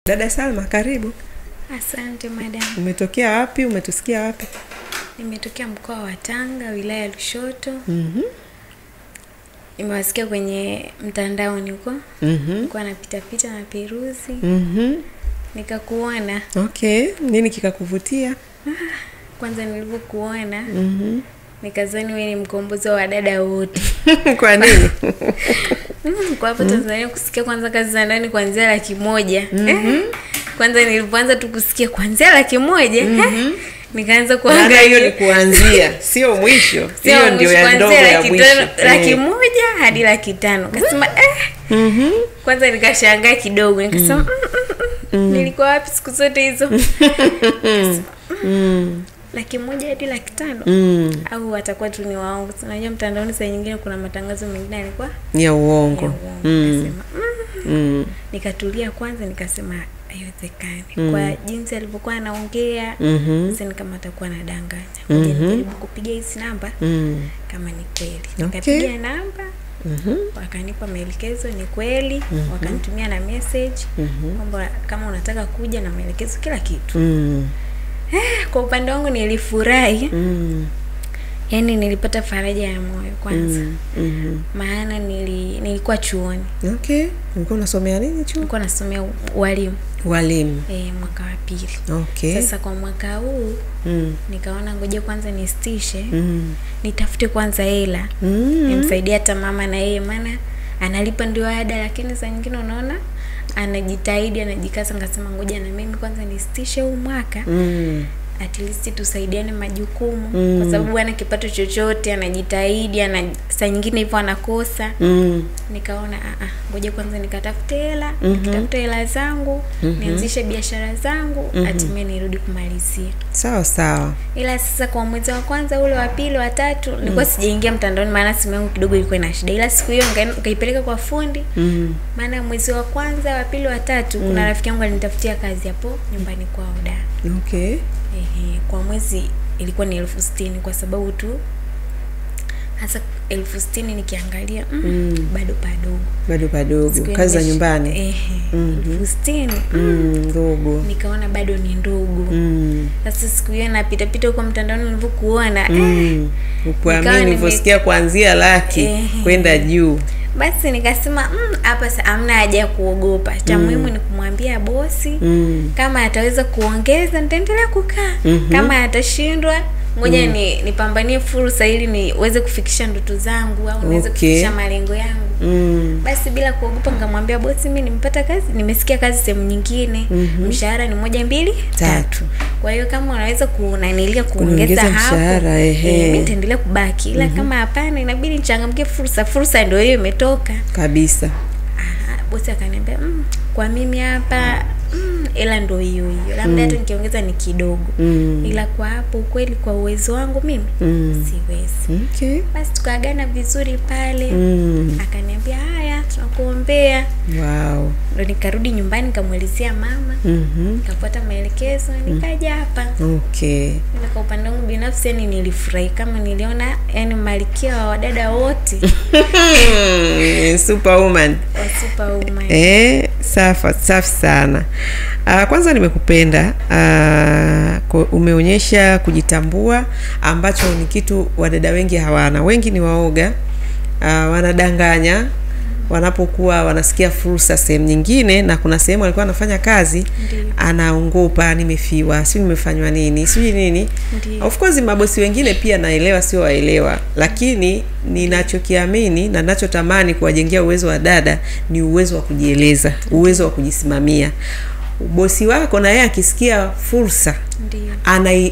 Dada Salma, karibu. Asante madam. Umetokea wapi? Umetusikia wapi? Nimetokea mkoa wa Tanga, wilaya ya Lushoto. Nimewasikia kwenye mtandaoni huko. Nilikuwa napita na peruzi. Nikakuona. Okay, nini kikakuvutia? Kwanza nilipokuona, nikazani wewe ni mkombozi wa dada wote. Kwa nini? Kwa hapo Tanzania kusikia kwanza kazi za ndani kuanzia 100,000. Kwanza nilipoanza tu kusikia kuanzia 100,000, nikaanza kuangalia. Hiyo ni kuanzia, sio mwisho. Hiyo ndio ya ndogo ya mwisho. 100,000 hadi 500,000. Kasema kwanza nikashangaa kidogo, nikasema nilikuwa wapi siku zote hizo? 100,000 hadi 500,000. Au watakuwa tu ni waongo. Unajua mtandaoni saa nyingine kuna matangazo mengine yalikuwa ni ya uongo. Nikatulia kwanza, nikasema haiwezekani. Kwa jinsi alivyokuwa anaongea, sasa kama atakuwa anadanganya. Nijaribu kupiga hizi namba kama ni kweli. Nikapiga namba. Wakanipa maelekezo, ni kweli. Wakanitumia na message kwamba kama unataka kuja na maelekezo kila kitu. Kwa upande wangu nilifurahi. Yaani nilipata faraja ya moyo kwanza. Maana nilikuwa chuoni. Okay. Ulikuwa unasomea nini chuo? Nilikuwa nasomea walimu. Walimu. Mwaka wa pili. Okay. Sasa kwa mwaka huu nikaona ngoja kwanza nistishe. Nitafute kwanza hela. Nimsaidie hata mama na yeye, maana analipa ndio ada, lakini saa nyingine unaona anajitahidi, anajikaza. Ngasema ngoja na mimi kwanza nistishe huu mwaka. At least tusaidiane majukumu, kwa sababu ana kipato chochote, anajitahidi, saa nyingine hivyo anakosa. Nikaona ngoja kwanza nikatafute hela, nikitafuta hela zangu, nianzishe biashara zangu, hatimaye nirudi kumalizia. Sawa sawa. Ila sasa kwa mwezi wa kwanza, ule wa pili, wa tatu, nilikuwa sijaingia mtandaoni maana simu yangu kidogo ilikuwa ina shida. Ila siku hiyo nikaipeleka kwa fundi. Maana mwezi wa kwanza, wa pili, wa tatu kuna rafiki yangu alinitafutia kazi hapo nyumbani kwao da. Okay. Kwa mwezi ilikuwa ni 60,000, kwa sababu tu hasa 60,000 nikiangalia bado padogo. Kazi za nyumbani 60,000 ndogo. Nikaona bado ni ndogo. Sasa siku hiyo napita huko mtandaoni nilipokuona ukuamini nilivyosikia kuanzia 100,000 kwenda juu. Basi nikasema hapa hamna haja ya kuogopa. Cha muhimu ni kumwambia bosi. Kama ataweza kuongeza nitaendelea kukaa. Kama atashindwa ngoja nipambanie fursa ili niweze kufikisha ndoto zangu au niweze kufikisha malengo yangu. Basi bila kuogopa nikamwambia bosi, mimi nimepata kazi, nimesikia kazi sehemu nyingine, mshahara ni 1 2 3. Kwa hiyo kama unaweza kuongeza hapo, mimi nitaendelea kubaki. Ila kama hapana, inabidi nichangamkie fursa ndio hiyo imetoka kabisa. Bosi akaniambia kwa mimi hapa ila ndio hiyo. Labda hata nikiongeza ni kidogo. Ila kwa hapo ukweli kwa uwezo wangu mimi siwezi. Okay. Basi tukaagana vizuri pale. Akaniambia haya, tunakuombea. Wow. Ndio nikarudi nyumbani nikamuelezea mama. Nikafuata maelekezo, nikaja hapa. Okay. Ila kwa upande wangu binafsi yani nilifurahi kama niliona yani malkia wa dada wote. Superwoman. Superwoman. Safi sana. Kwanza nimekupenda. Umeonyesha kujitambua ambacho ni kitu wadada wengi hawana. Wengi ni waoga. Wanadanganya wanapokuwa wanasikia fursa sehemu nyingine, na kuna sehemu alikuwa anafanya kazi anaongopa, nimefiwa, si nimefanywa nini, si nini. Of course mabosi wengine pia naelewa sio waelewa, lakini ninachokiamini na ninachotamani kuwajengea uwezo wa dada ni uwezo wa kujieleza, uwezo wa kujisimamia. Bosi wako na yeye akisikia fursa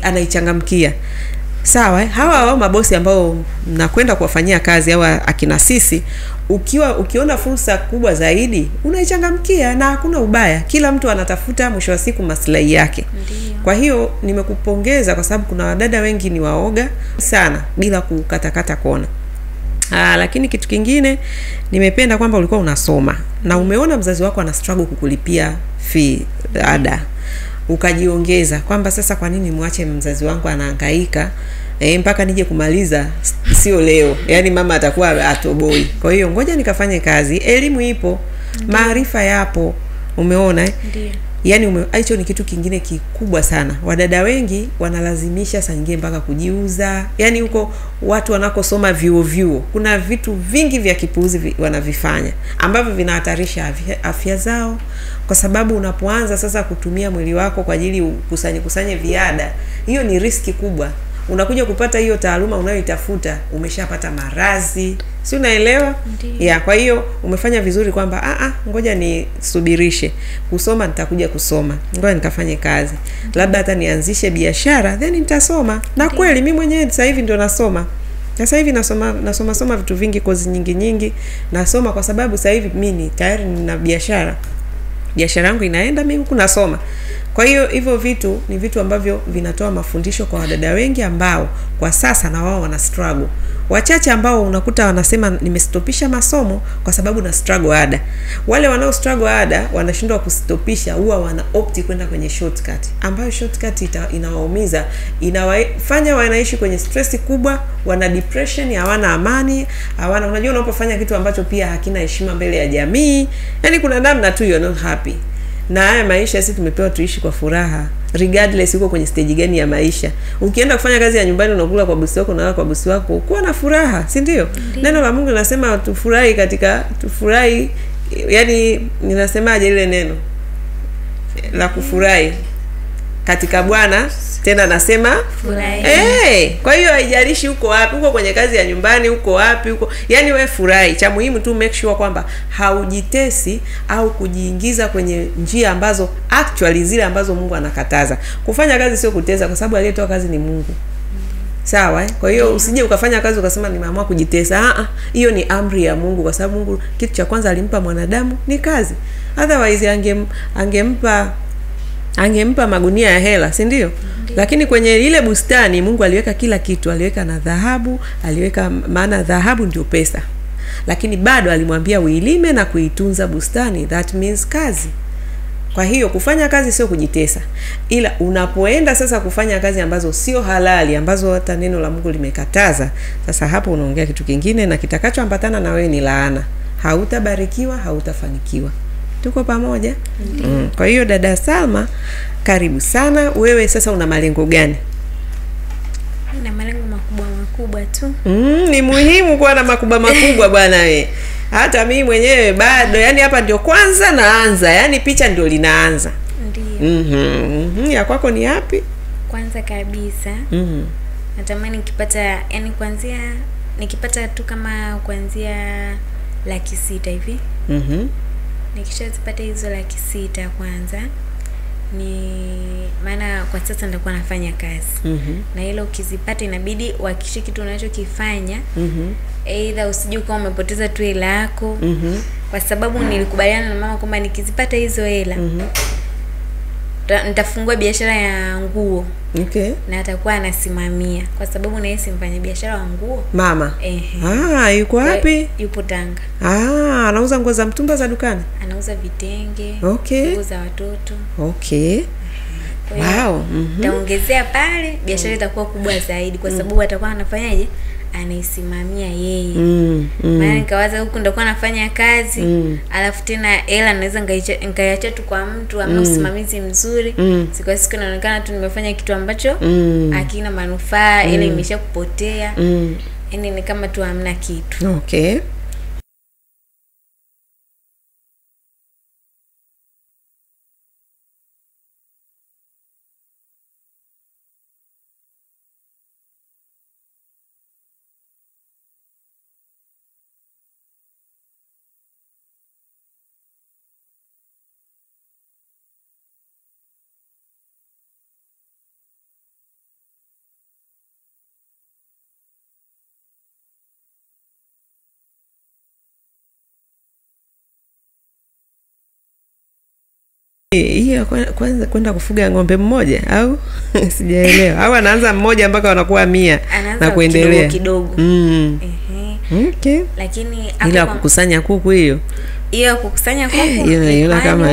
anaichangamkia. Sawa, hawa mabosi ambao mnakwenda kuwafanyia kazi au akina sisi, ukiona fursa kubwa zaidi unaichangamkia na hakuna ubaya. Kila mtu anatafuta mwisho wa siku maslahi yake. Kwa hiyo nimekupongeza kwa sababu kuna wadada wengi ni waoga sana bila kukatakata kona. Lakini kitu kingine nimependa kwamba ulikuwa unasoma na umeona mzazi wako ana struggle kukulipia fee ada. Ukajiongeza kwamba sasa kwa nini muache mzazi wangu anahangaika mpaka nije kumaliza, sio leo. Yaani mama atakuwa atoboi. Kwa hiyo ngoja nikafanye kazi. Elimu ipo, maarifa yapo. Umeona Yaani hicho ni kitu kingine kikubwa sana. Wadada wengi wanalazimisha saa nyingine mpaka kujiuza. Yaani huko watu wanakosoma vyuo kuna vitu vingi vya kipuuzi wanavifanya ambavyo vinahatarisha afya zao, kwa sababu unapoanza sasa kutumia mwili wako kwa ajili kusanye viada, hiyo ni riski kubwa. Unakuja kupata hiyo taaluma unayoitafuta umeshapata maradhi. Si unaelewa? Ya, kwa hiyo umefanya vizuri kwamba ngoja nisubirishe kusoma, nitakuja kusoma. Ngoja nikafanye kazi. Labda hata nianzishe biashara then nitasoma. Na kweli mimi mwenyewe sasa hivi ndio nasoma. Sasa hivi nasoma vitu vingi, kozi nyingi. Nasoma kwa sababu sasa hivi mimi tayari nina biashara. Biashara yangu inaenda, mimi huku nasoma. Kwa hiyo hivyo vitu ni vitu ambavyo vinatoa mafundisho kwa wadada wengi ambao kwa sasa na wao wana struggle. Wachache ambao unakuta wanasema nimestopisha masomo kwa sababu na struggle ada. Wale wanao struggle ada wanashindwa kustopisha, huwa wana opt kwenda kwenye shortcut, ambayo shortcut inawaumiza, inawafanya wanaishi kwenye stress kubwa, wana depression, hawana amani, hawana, unajua unapofanya kitu ambacho pia hakina heshima mbele ya jamii, yani kuna namna tu you're not happy. Na haya maisha sisi tumepewa tuishi kwa furaha regardless uko kwenye stage gani ya maisha. Ukienda kufanya kazi ya nyumbani unakula kwa bosi wako, unalala kwa bosi wako, kuwa na furaha, si ndio? Neno la Mungu linasema tufurahi, yani ninasemaje ile neno la kufurahi katika Bwana, tena nasema furahi. Kwa hiyo haijalishi uko wapi, uko kwenye kazi ya nyumbani, uko wapi, uko, yani wewe furahi. Cha muhimu tu make sure kwamba haujitesi au kujiingiza kwenye njia ambazo actually zile ambazo Mungu anakataza. Kufanya kazi sio kutesa, kwa sababu aliyetoa kazi ni Mungu. Sawa Kwa hiyo usije ukafanya kazi ukasema nimeamua kujitesa. Hiyo ni amri ya Mungu, kwa sababu Mungu kitu cha kwanza alimpa mwanadamu ni kazi. Otherwise angempa magunia ya hela, si ndio? Lakini kwenye ile bustani Mungu aliweka kila kitu, aliweka na dhahabu, aliweka, maana dhahabu ndio pesa. Lakini bado alimwambia uilime na kuitunza bustani, that means kazi. Kwa hiyo kufanya kazi sio kujitesa. Ila unapoenda sasa kufanya kazi ambazo sio halali, ambazo hata neno la Mungu limekataza, sasa hapo unaongea kitu kingine, na kitakachoambatana na wewe ni laana. Hautabarikiwa, hautafanikiwa. Tuko pamoja? Kwa hiyo dada Salma, karibu sana. Wewe sasa una malengo gani? Nina malengo makubwa tu. Ni muhimu kuwa na makubwa bwana we. Hata mimi mwenyewe bado, yani hapa ndio kwanza naanza, yani picha ndio linaanza. Ndio. Ya kwako ni yapi? Kwanza kabisa, natamani nikipata tu kama kuanzia 600,000 hivi. Nikishazipata hizo 600,000 kwanza, ni maana kwa sasa nitakuwa nafanya kazi. Na hilo ukizipata inabidi uhakikishe kitu unachokifanya either usije kama umepoteza tu hela yako. Kwa sababu nilikubaliana na mama kwamba nikizipata hizo hela nitafungua biashara ya nguo. Na atakuwa anasimamia, kwa sababu na yeye simfanya biashara wa nguo mama. Yuko wapi? Yupo Tanga. Anauza nguo za mtumba za dukani? Anauza vitenge, nguo za watoto. Wow. Taongezea pale, biashara itakuwa kubwa zaidi, kwa sababu atakuwa anafanyaje? Anaisimamia yeye. Maana nikawaza huku nitakuwa nafanya kazi, alafu tena hela naweza ngaiacha tu kwa mtu ama usimamizi mzuri. Siku inaonekana tu nimefanya kitu ambacho hakina manufaa, ile imesha kupotea. Yaani ni kama tu hamna kitu. Hiyo kwanza kwenda kufuga ng'ombe mmoja au sijaelewa, au anaanza mmoja mpaka wanakuwa 100 na kuendelea kidogo. Lakini ila kukusanya kuku hiyo kukusanya kuku hiyo kama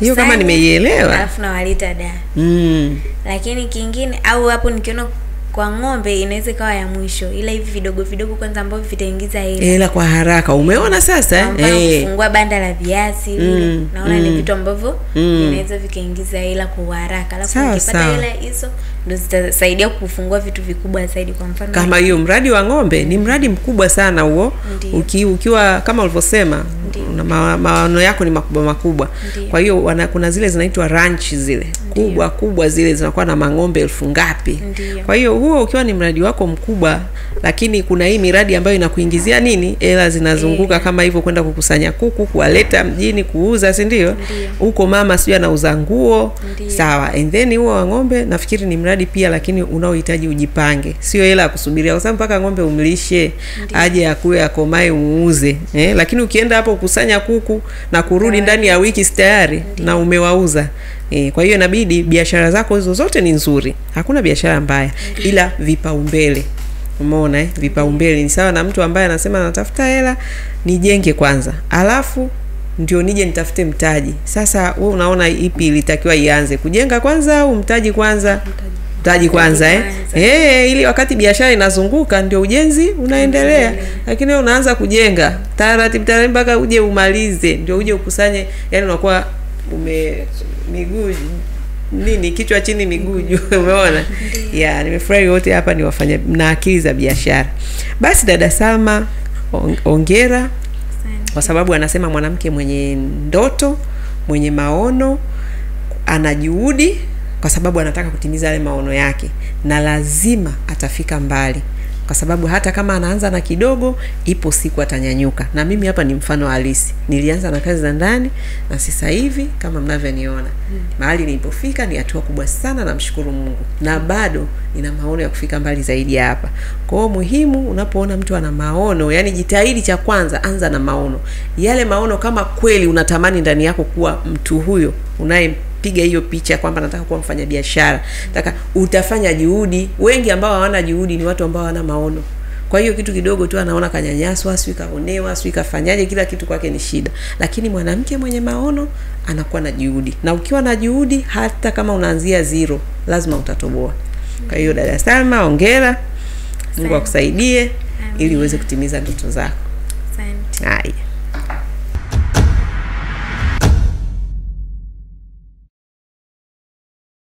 hiyo kama nimeielewa, alafu na walita da. Lakini kingine au hapo nikiona kwa ng'ombe inaweza kawa ya mwisho, ila hivi vidogo vidogo kwanza ambavyo vitaingiza hela kwa haraka. Umeona sasa kufungua banda la viazi naona ni vitu ambavyo vinaweza vikaingiza hela kwa haraka, alafu ukipata hela hizo ndio zitasaidia kufungua vitu vikubwa zaidi. Kwa mfano kama hiyo mradi wa ng'ombe ni mradi mkubwa sana huo. Ukiwa kama ulivyosema maono yako ni makubwa. Kwa hiyo kuna zile zinaitwa ranch zile kubwa zile zinakuwa na mang'ombe 1000 ngapi. Kwa hiyo huo ukiwa ni mradi wako mkubwa, lakini kuna hii miradi ambayo inakuingizia nini hela zinazunguka kama hivyo, kwenda kukusanya kuku, kuwaleta mjini kuuza, si ndio? Huko mama sio anauza nguo, sawa. And then huo wa ng'ombe nafikiri ni mradi pia, lakini unaohitaji ujipange, sio hela kusubiria kwa sababu mpaka ng'ombe umlishe aje akue akomae uuze. Lakini ukienda hapo kukusanya kuku na kurudi ndani ya wiki tayari na umewauza. Kwa hiyo inabidi biashara zako hizo zote ni nzuri, hakuna biashara mbaya, ila vipaumbele. Umeona vipaumbele ni sawa na mtu ambaye anasema natafuta hela nijenge kwanza, alafu ndio nije nitafute mtaji. Sasa wewe unaona ipi ilitakiwa ianze, kujenga kwanza au mtaji kwanza? Mtaji kwanza ili wakati biashara inazunguka ndio ujenzi unaendelea. Lakini wewe unaanza kujenga taratibu mpaka uje umalize ndio uje ukusanye, yani unakuwa miguu nini kichwa chini miguu juu. Umeona? Nimefurahi wote hapa ni wafanya na akili za biashara. Basi dada Salma, ongera kwa sababu anasema mwanamke mwenye ndoto, mwenye maono, ana juhudi kwa sababu anataka kutimiza yale maono yake, na lazima atafika mbali, kwa sababu hata kama anaanza na kidogo, ipo siku atanyanyuka. Na mimi hapa ni mfano halisi. Nilianza na kazi za ndani na sasa hivi kama mnavyoniona mahali nilipofika ni hatua kubwa sana, namshukuru Mungu, na bado nina maono ya kufika mbali zaidi hapa. Kwa hiyo muhimu unapoona mtu ana maono, yani jitahidi, cha kwanza anza na maono. Yale maono kama kweli unatamani ndani yako kuwa mtu huyo piga hiyo picha kwamba nataka kuwa mfanya biashara, nataka utafanya juhudi. Wengi ambao hawana juhudi ni watu ambao hawana maono. Kwa hiyo kitu kidogo tu anaona kanyanyaswa, sio kaonewa, sio kafanyaje, kila kitu kwake ni shida. Lakini mwanamke mwenye maono anakuwa na juhudi, na ukiwa na juhudi hata kama unaanzia zero lazima utatoboa. Kwa hiyo dada Salma, hongera. Mungu akusaidie ili uweze kutimiza ndoto zako. Asante. Haya.